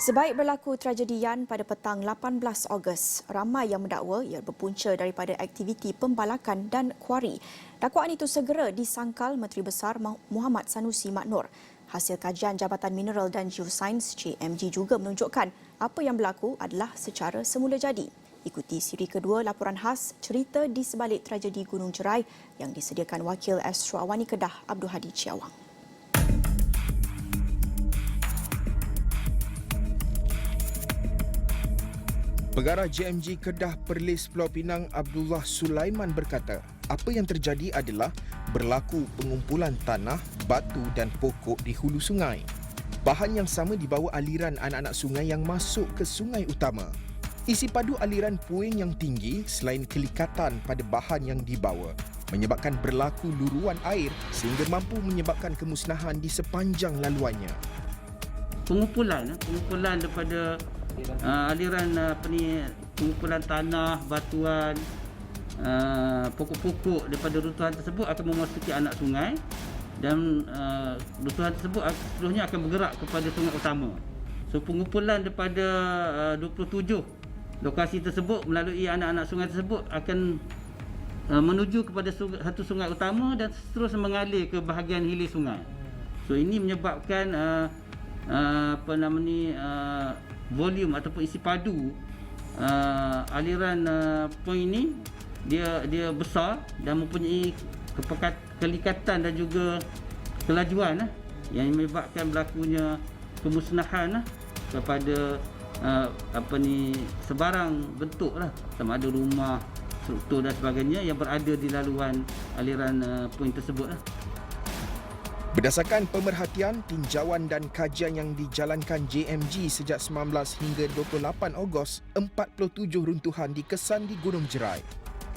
Sebaik berlaku tragedi Yan pada petang 18 Ogos, ramai yang mendakwa ia berpunca daripada aktiviti pembalakan dan kuari. Dakwaan itu segera disangkal Menteri Besar Muhammad Sanusi Maknor. Hasil kajian Jabatan Mineral dan Geosains JMG juga menunjukkan apa yang berlaku adalah secara semula jadi. Ikuti siri kedua laporan khas cerita di sebalik tragedi Gunung Jerai yang disediakan Wakil Astro Awani Kedah Abdul Hadi Ciawang. Pengarah JMG Kedah Perlis Pulau Pinang Abdullah Sulaiman berkata, apa yang terjadi adalah berlaku pengumpulan tanah, batu dan pokok di hulu sungai. Bahan yang sama dibawa aliran anak-anak sungai yang masuk ke sungai utama. Isi padu aliran puing yang tinggi selain kelikatan pada bahan yang dibawa menyebabkan berlaku luruan air sehingga mampu menyebabkan kemusnahan di sepanjang laluannya. Pengumpulan daripada aliran pengumpulan tanah, batuan, pokok-pokok daripada runtuhan tersebut akan memasuki anak sungai dan runtuhan tersebut seterusnya akan bergerak kepada sungai utama. So pengumpulan daripada 27 lokasi tersebut melalui anak-anak sungai tersebut akan menuju kepada satu sungai utama dan seterusnya mengalir ke bahagian hilir sungai. So ini menyebabkan volume ataupun isi padu aliran puing ini dia besar dan mempunyai kelikatan dan juga kelajuan yang menyebabkan berlakunya pemusnahan kepada sebarang bentuk sama ada rumah, struktur dan sebagainya yang berada di laluan aliran puing tersebut . Berdasarkan pemerhatian, tinjauan dan kajian yang dijalankan JMG sejak 19 hingga 28 Ogos, 47 runtuhan dikesan di Gunung Jerai.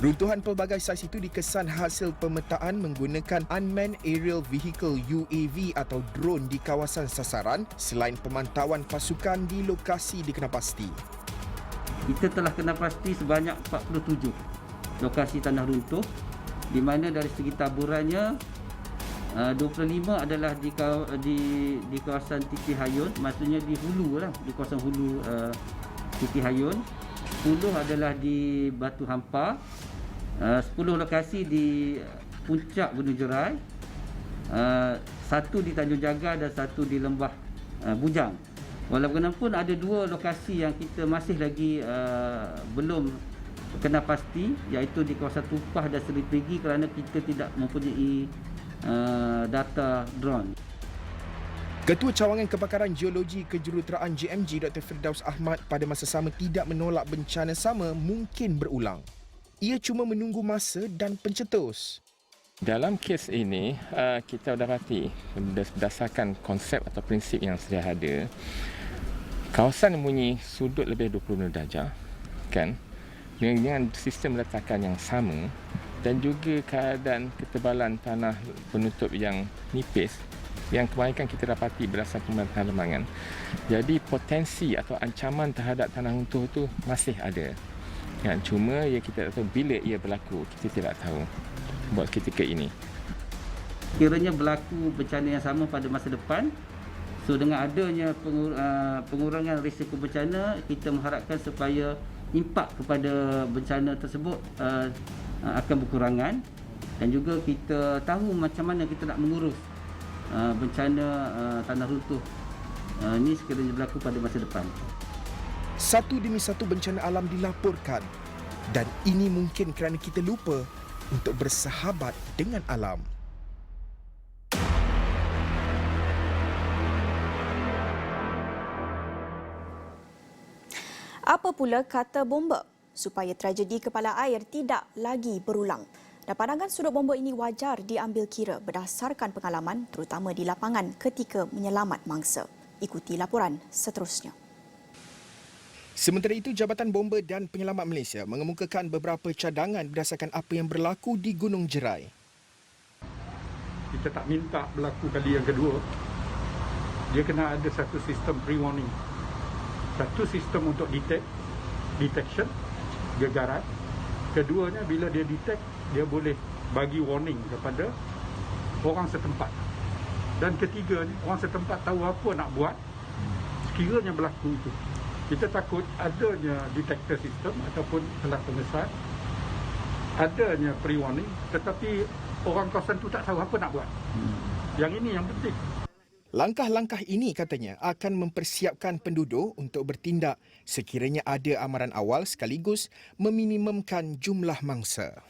Runtuhan pelbagai saiz itu dikesan hasil pemetaan menggunakan Unmanned Aerial Vehicle UAV atau drone di kawasan sasaran selain pemantauan pasukan di lokasi dikenapasti. Kita telah kenapasti sebanyak 47 lokasi tanah runtuh di mana dari segi taburannya 25 adalah di kawasan Titi Hayun, maksudnya di hulu di kawasan hulu Titi Hayun. 10 adalah di Batu Hampa, 10 lokasi di puncak Gunung Jerai, 1 di Tanjung Jaga dan 1 di Lembah Bujang. Walaupun ada 2 lokasi yang kita masih lagi belum kena pasti, iaitu di kawasan Tupah dan Seri Perigi kerana kita tidak mempunyai data drone. Ketua Cawangan Kebakaran Geologi Kejuruteraan JMG Dr. Firdaus Ahmad pada masa sama tidak menolak bencana sama mungkin berulang. Ia cuma menunggu masa dan pencetus. Dalam kes ini, kita dapati berdasarkan konsep atau prinsip yang sedia ada, kawasan mempunyai sudut lebih 20 darjah, kan? Dengan sistem letakan yang sama dan juga keadaan ketebalan tanah penutup yang nipis yang kebanyakan kita dapati berdasarkan pemantauan. Jadi potensi atau ancaman terhadap tanah runtuh itu masih ada. Yang cuma kita tak tahu bila ia berlaku, kita tidak tahu buat ketika ini. Kiranya berlaku bencana yang sama pada masa depan, so dengan adanya pengurangan risiko bencana, kita mengharapkan supaya impak kepada bencana tersebut akan berkurangan dan juga kita tahu macam mana kita nak mengurus bencana tanah runtuh ini sekiranya berlaku pada masa depan. Satu demi satu bencana alam dilaporkan dan ini mungkin kerana kita lupa untuk bersahabat dengan alam. Apa pula kata bomba supaya tragedi kepala air tidak lagi berulang? Dan pandangan sudut bomba ini wajar diambil kira berdasarkan pengalaman terutama di lapangan ketika menyelamat mangsa. Ikuti laporan seterusnya. Sementara itu, Jabatan Bomba dan Penyelamat Malaysia mengemukakan beberapa cadangan berdasarkan apa yang berlaku di Gunung Jerai. Kita tak minta berlaku kali yang kedua. Dia kena ada satu sistem pre-warning. Satu sistem untuk detection, gegaran. Keduanya, bila dia detect, dia boleh bagi warning kepada orang setempat. Dan ketiganya, orang setempat tahu apa nak buat sekiranya berlaku itu, kita takut adanya detector system ataupun alat pengesat, adanya pre-warning, tetapi orang kawasan tu tak tahu apa nak buat. Yang ini yang penting. Langkah-langkah ini katanya akan mempersiapkan penduduk untuk bertindak sekiranya ada amaran awal sekaligus meminimumkan jumlah mangsa.